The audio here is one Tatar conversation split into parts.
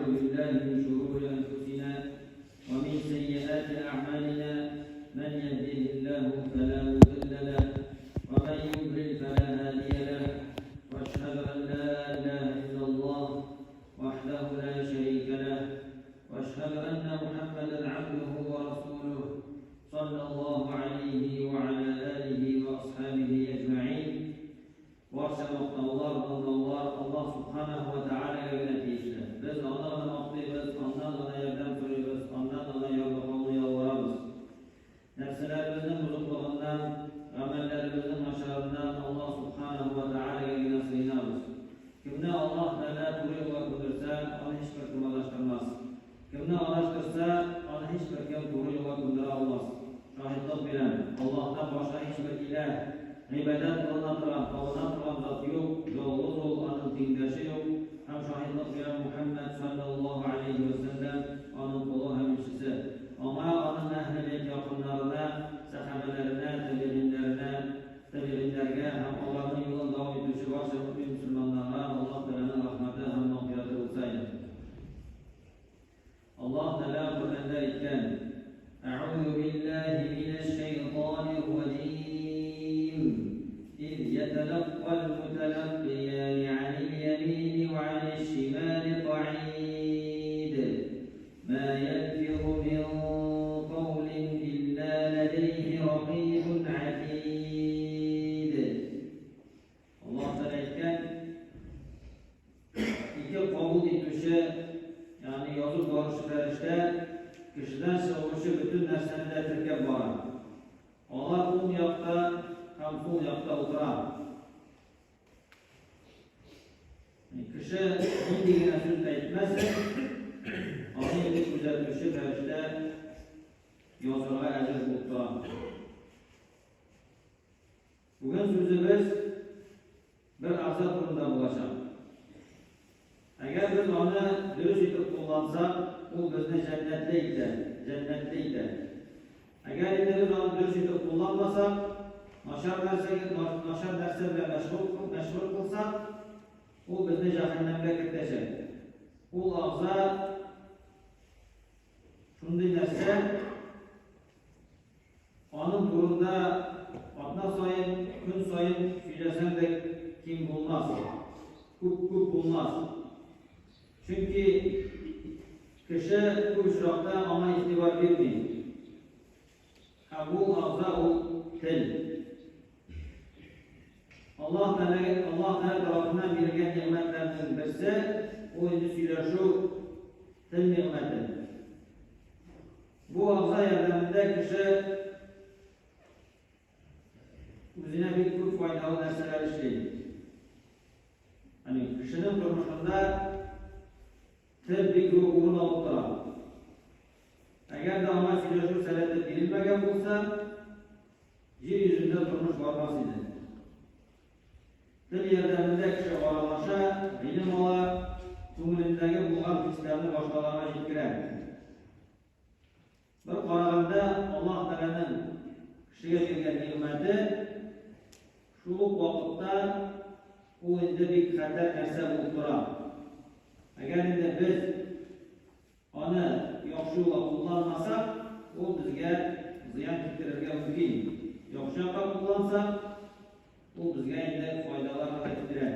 بالله من شرور أنفسنا ومن سيئات أعمالنا من يهده الله فلا مضل له ومن يضلل فلا هادي له وأشهد أن لا إله إلا الله وحده لا شريك له وأشهد أن محمدا عبده ورسوله صلى الله عليه وعلى آله وأصحابه أجمعين. Varsa Allah subhanahu wa ta'ala yöneticidir. Biz ondan mutluyuz, ondan ona yardım soruyoruz, ondan ona yardımını yalvarırız. Nefslerimizin bozukluğundan, amellerimizin aşağılığından Allah subhanahu wa ta'ala yine sığınırız. Kimne Allah Teala duruyor kudursa, onu hiçbir kim ulaştırmaz. Kimne ulaştırsa, onu hiçbir kim duruyor kudurmaz. Şahitlik bilen, Allah'tan başka hiçbir ilah, ibadet kılınan, kılınan zat yok, yolsuz olanın dindaşı yok. Hem şahitlik bilen Muhammed sallallahu aleyhi ve sellem onun kulu hemşisi. Ama onun ehli yakınlarına, sahabelerine, tabi'inlerine hem Allah'ın yolun devam etmişi varsa Müslümanlara Allah Teala'nın rahmeti hem mağfireti olsaydı. Allah Teala Kur'an'da iken Eûzu billahi mineşşeytanirracim. إذ يتلقى المتلقيان عن اليمين وعن الشمال قعيد ما يلفظ من قول إلا لديه رقيب عتيد. Allah Teala'yken iki kabul etmişi yani yazıp barışı verişte kişiden savuşu bütün nesneler terkep var. Allah bu yakta hem sol yakta oturan. Kişi indiğine sözde etmezse onun ilk düzeltmişi verişte yazılara ecir bulduran. Bugün sözümüz bir azat turunda bulaşan. Eğer biz onu dürüst edip kullansak, o bizni cennetliydi. Eğer biz onu dürüst edip kullanmasak, Naşar derseyle meşgul kılsak, o bizni cehennemde gidecek. O ağza şunu dinlerse, onun durumda atna sayın, gün sayın söylesen de kim bulmaz, kuk bulmaz. Çünkü kişi bu işrakta ona itibar vermiyor. Bu ağza o tel. Allah Teala tarafından verilgen nimetlerden birisi o endüstriyle şu tel nimeti. Bu ağza yardımında kişi özüne bir çok faydalı derseler işleyir. Hani kişinin duruşunda tel bir grubunu alıp durar. Eğer de ama filosof senede bilinmegen olsa yeryüzünde durmuş varmasıydı. Tel yardımında kişi aralaşa, ilim ala, tümülündeki bulgan hislerini başkalarına yetkirer. Bir kararında Allah Teala'nın kişiye vergen nimeti şuluk vakitte o indi bir kader nerse bulup durar. Eğer indi biz onu yaxşı yola kullanmasak, o bizge ziyan keltirirge mümkün. Yaxşı yola kullansak, o bizge indi faydalar keltirer.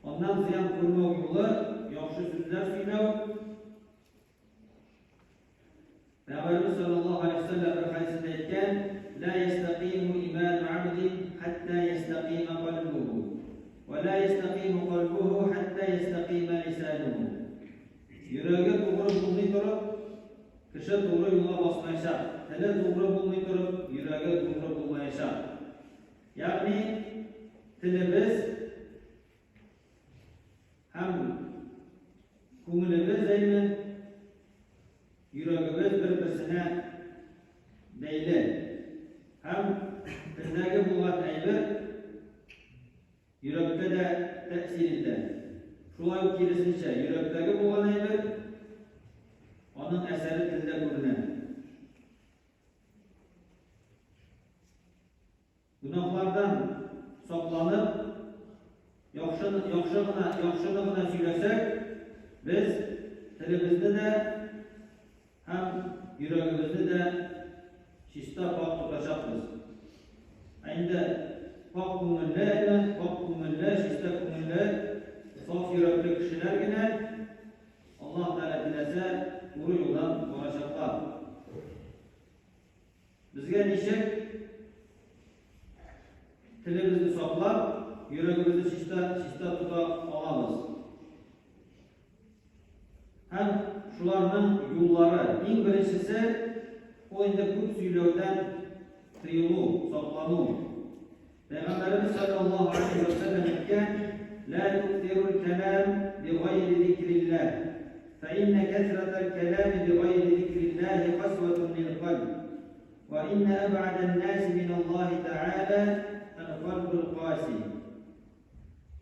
Ondan ziyan ko'rmoq yo'li yaxşı so'zlar so'ylab. Peygamberimiz sallallahu aleyhi ve sellem bir hadisinde aytgan: "La yastaqimu imanu 'abdin hatta yastaqima qalbuhu ve la yastaqimu qalbuhu hatta yastaqima lisanuhu." Yürəyə doğru bulmay turib, kişi doğru yola basmaysa, tili doğru bulmay turib, yürəyə doğru bulmaysa. Yani tilimiz hem ko'nglimiz deymi, yürəgimiz bir-birisine deyli. Hem tildagi bo'lgan aybi yürəkdə də təsir edir. Şulay kirisince yürekteki bo'lgan aybi onun eseri tilde ko'rinadi. Günahlardan saqlanib, yaxshini söylesek, biz tilimizni de hem yüreğimizni de şista pok tutacakmız. Endi pok ko'ngilli, şista ko'ngilli, sof yürekli kişilergina Allah Teala dilese doğru yoldan boracaklar. Bizge nişek tilimizni saqlab, yüreğimizni şista tuta olamiz. Hem şularning yo'llari eng birinchisi o'yinda ko'p so'ylovdan tiyilib, saqlanib. Peygamberimiz sallallohu alayhi ve sellem aytgan: "La tu'thirul kalam bi ghayri zikrillah, fa inna kasratal kalam bi ghayri zikrillah qaswatun lil qalb, wa inna ab'adan nas min Allah ta'ala al-qalbul qasi."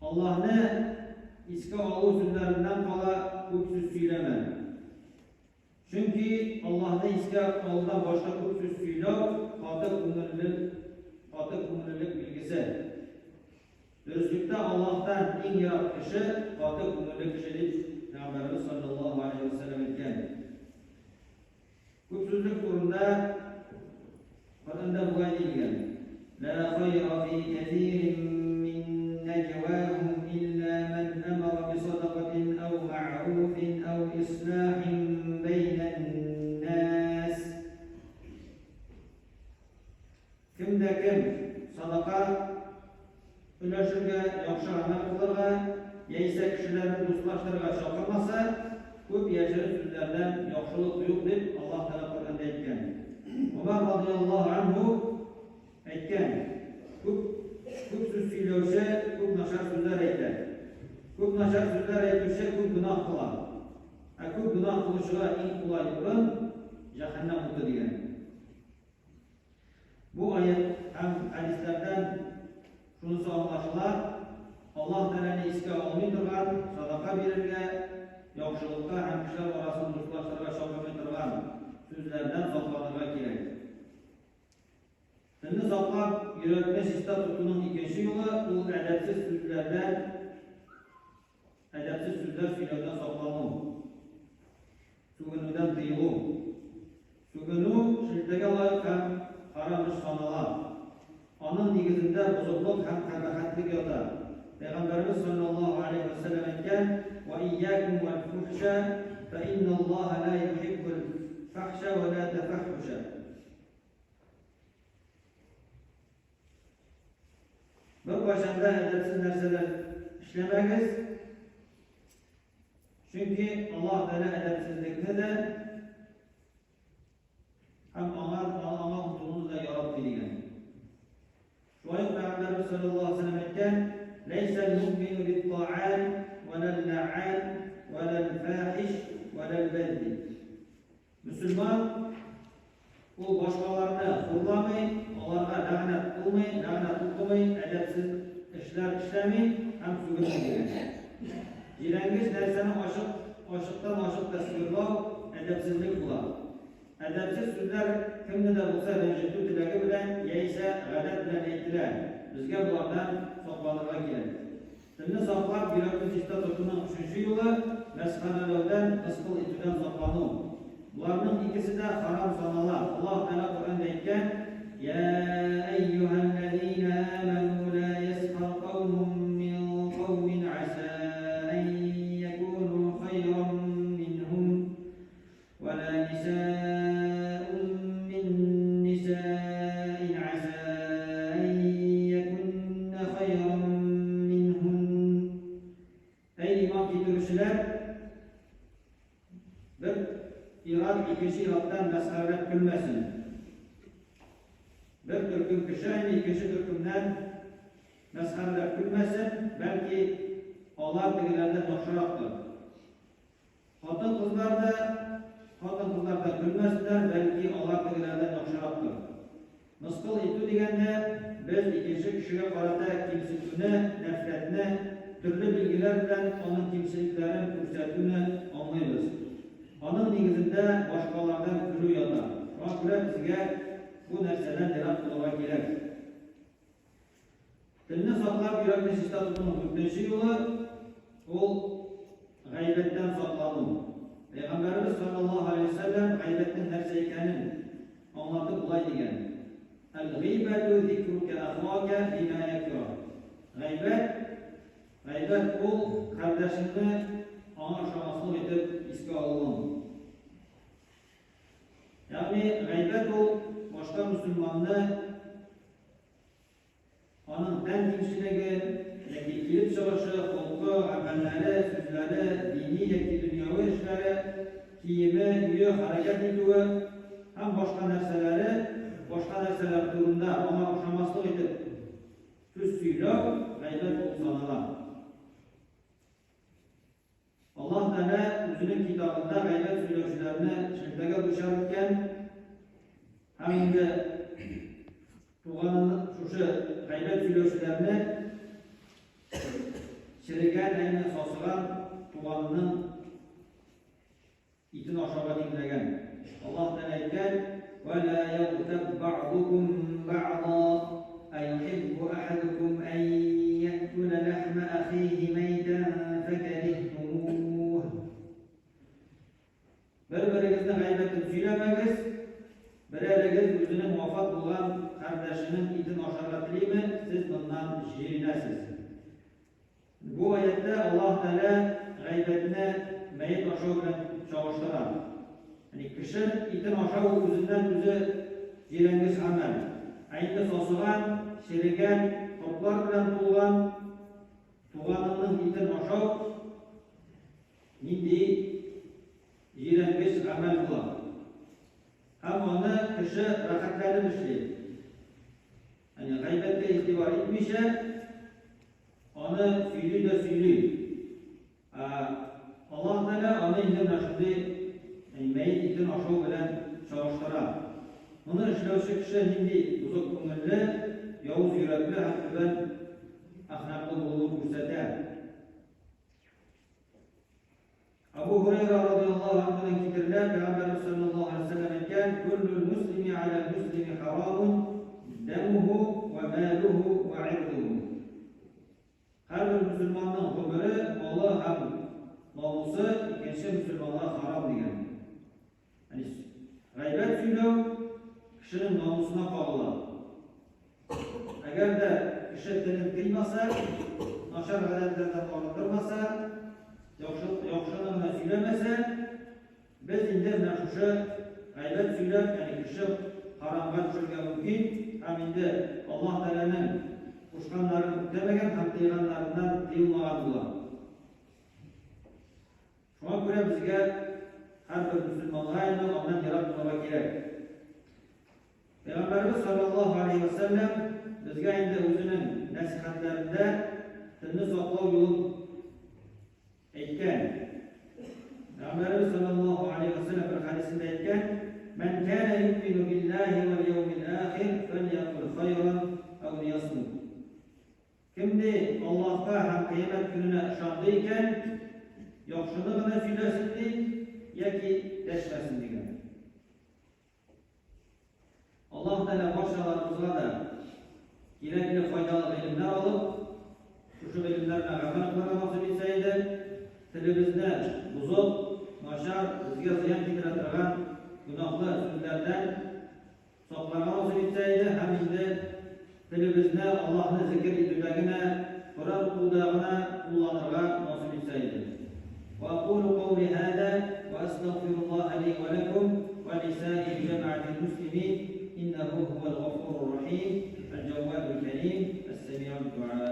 Allah'ni iske alı sözlerinden kala ko'p söz söyleme. Çünkü Allah'ni iske alıdan başka ko'p söz söylüyor, katı ko'ngillik bilgisi. Dürüstlükte Allah'tan en yaratılışı katı ko'ngillik kişilik Peygamberimiz sallallahu aleyhi ve sellem etken. Ko'p sözlük turunda Kur'an'da bu aytilgan: "La khayra fi kethirin min necvahum illa men amara bi sadaqatin aw ma'rufin aw islahin beynen nas." Kimde kim sadaqa ulaşırga, yaxşı amal kılırga, yeyse kişilerin dostlaştırga çağırmasa, ko'p yashirin sözlerden yaxşılık yok deb Allah Teala Kur'an'da aytgan. Umar radıyallahu anhu aytgan: ko'p söz söylövçe, ko'p naşar sözler aytar. Ko'p naşar sözler aytuvchi ko'p gunoh qiladi. Ko'p gunoh qilishga eng qulay o'rin jahannam o'ti degan. Bu ayet hem hadislerden şunu anlaşılar: Allah Teala'nı iske almay turgan, sadaka verirge, yaxşılıkka hem kişiler arasını dostlaştırga çağırmay turgan sözlerden saklanırga gerek. Tilni saqlab, yürekni şista tutuның ikinci yolu bu edepsiz sözler söylevden saqlanu. Sug'unuvdan tiyilу. Sug'unu shiltaga loyiq ham haram ish sanalar. Onun negizinde buzuqlik ham qabahatlik yotar. Peygamberimiz sallallahu aleyhi ve sellem aytgan: "Ve iyyakum vel fuhsha fa innallaha la yuhibbul fahsha ve la tafahhusha." Bir başında edepsiz narsalar işlemegiz. Çünkü Allah Teala edepsizlikni de hem ona huzurunu da yarattı degan. Şuayb Peygamberimiz sallallahu aleyhi ve sellem aytgan: "Leysel mu'minu bit-ta'an ve lel-la'an ve lel-fahish ve lel-baddi." Müslüman o başkalarını hurlamay, onlarga la'nat qilmay, la'nat o'qimay, edepsiz ishlar ishlamay, ham sug'urmaydi. Jirangiz narsani oshikdan oshiq tasvirlaw edepsizlik bo'ladi. Edepsiz so'zlar kimni de bo'lsa ranjituv tilagi bilan yeysa g'azab bilan aytilar. Bizga bulardan saqlanirga kerak. Tilni saqlab, yurakni shista tutishning uchinchi yo'li masxaralardan, isqil etishdan saqlanu. Bularning ikkisi de haram sanalar. Allah Teala Kur'an'da aytgan: "Ya eyyuhellezina amanu la yaskhar qawmun min qawmin asa an yakunu khayran minhum ve la nisa'un min nisa'in asa an yakunna khayran minhum." Ey iman getirişler, bir İran ikinci İran'dan mesharet gülmesin. Bir türküm kişi aynı ikinci türkümden mesharet gülmesin. Belki Allah digilerden yaxşıraktır. Hatın kızlar da gülmesinler. Belki Allah digilerden yaxşıraktır. Mıskıl etu degende biz ikinci kişiye karata kimsitini, nefretini, türlü bilgiler bilen onun kimsiliklerini ko'rsatuvini anlayırız. Onun negizinde başkalardan gülü yatar. Şuna göre bizge bu narsadan derat qilishga kerak. Tilni saqlab, yurakni shista tutishning to'rtinchi yo'li ol g'aybatdan saqlanu. Al-ghibatu zikruka akhwaka bima yakrah. G'aybat bu qardoshingni ona shomaslik etib esga olgan. Ya'ni g'aybat bu boshqa musulmonni onun tan tinchiligi yoki kelib chiqishi, xulqi, amallari, so'zlari, diniy yoki dunyoviy ishlari, kiyimi, uyi, harakat etuvi ham boshqa narsalar turida ona o'xshamaslik etib so'z suylab g'aybat bo'lib sanaladi. Alloh taolo o'zining kitobida g'aybat suylovchilarni shirkdaga duchor etgan hamda tug'anini shusha g'aybat suylovchilarni chirigan, aynan sosigan tug'anining itini oshog'a tinglagan. Alloh taolo aytgan: "Va la yaghtab ba'dukum ba'da ayuhibbu ahadukum an ya'kula lahma akhihi maytan fakarihtumuh." Bir-biringizni g'aybatdan suylamangiz, birerigiz o'zining vafot bo'lgan qardoshining itini oshog'a tilaymi, siz bundan jirinasiz. Bu oyatda Alloh taolo g'aybatni mayit oshog'i bilan chog'ishtiradi. Ya'ni kishi itini oshog'i o'zidan o'zi jirangiz amal. Ayni sosigan, shirigan, to'plar bilan to'lgan tug'anining itini oshog' nindi jirangiz amal bo'ladi. Ham uni kishi raqatlanib ishlaydi. Ya'ni g'aybatga e'tibor etmasa, onu suylaydi. Alloh taolo uni endi shunday mayit itini oshog'i bilan chog'ishtiradi. Buni ishlovchi kishi endi buzuq ko'ngilli, yovuz yurakli, haqqidan axloqli bo'lib ko'rsatadi. Abu Hurayra radhiyallohu anhudan keltirilgan, Payg'ambar sollallohu alayhi vasallam aytgan: "Kullul muslimi alal muslimi haramun damuhu va maluhu va 'irduhu." Har bir musulmonning umri, moli ham nomusi ikkinchi musulmonlar harom degan. Ya'ni g'aybat suylav kishining nomusini qo'g'iladi. Agarda kishi tilini tiymasa, noshar g'azablardan qoldirmasa, yaxshini suylamasa, biz endi mana shu g'aybat suylab, ya'ni kishi haromga tushirga mumkin. Ham endi Alloh taolaning qo'shganlarini o'tamagan, ham tiyganlaridan tiyilmagan bo'ladi. Shunga ko'ra bizga har bir musulmonlar ondan yiroq bo'lmoq kerak. Payg'ambarimiz sollallohu alayhi vasallam bizga endi o'zining nasihatlarida tilni saqlov yo'lini aytgan. Payg'ambarimiz sollallohu alayhi vasallam bir hadisida aytgan: "Man kana yu'minu billahi wal yawmil akhir falyaqul khayran aw liyasmut." Kimdi Allohga ham qiyomat kunina ishondi ekan, yaxshini g'ina suylasin yoki tashlasin degan. Alloh taolo boshqalarimizga da kerakli foydali ilmlar olib, shu ilmlarga amal qilishni nasib etsa edi, tilimizni buzuq, noshar, bizga ziyon keltiradigan gunohli so'zlardan saqlanishni nasib etsa edi, ham endi tilimizni Allohni zikr etudagina, Qur'on o'qudagina qo'llanishga nasib etsa edi. Va aqulu qawli hada va astaghfirulloh li va lakum va lisa'ir jama'atil muslimin innahu huval ghafurur rahim al-jawwadul karim as-sami'ud du'a.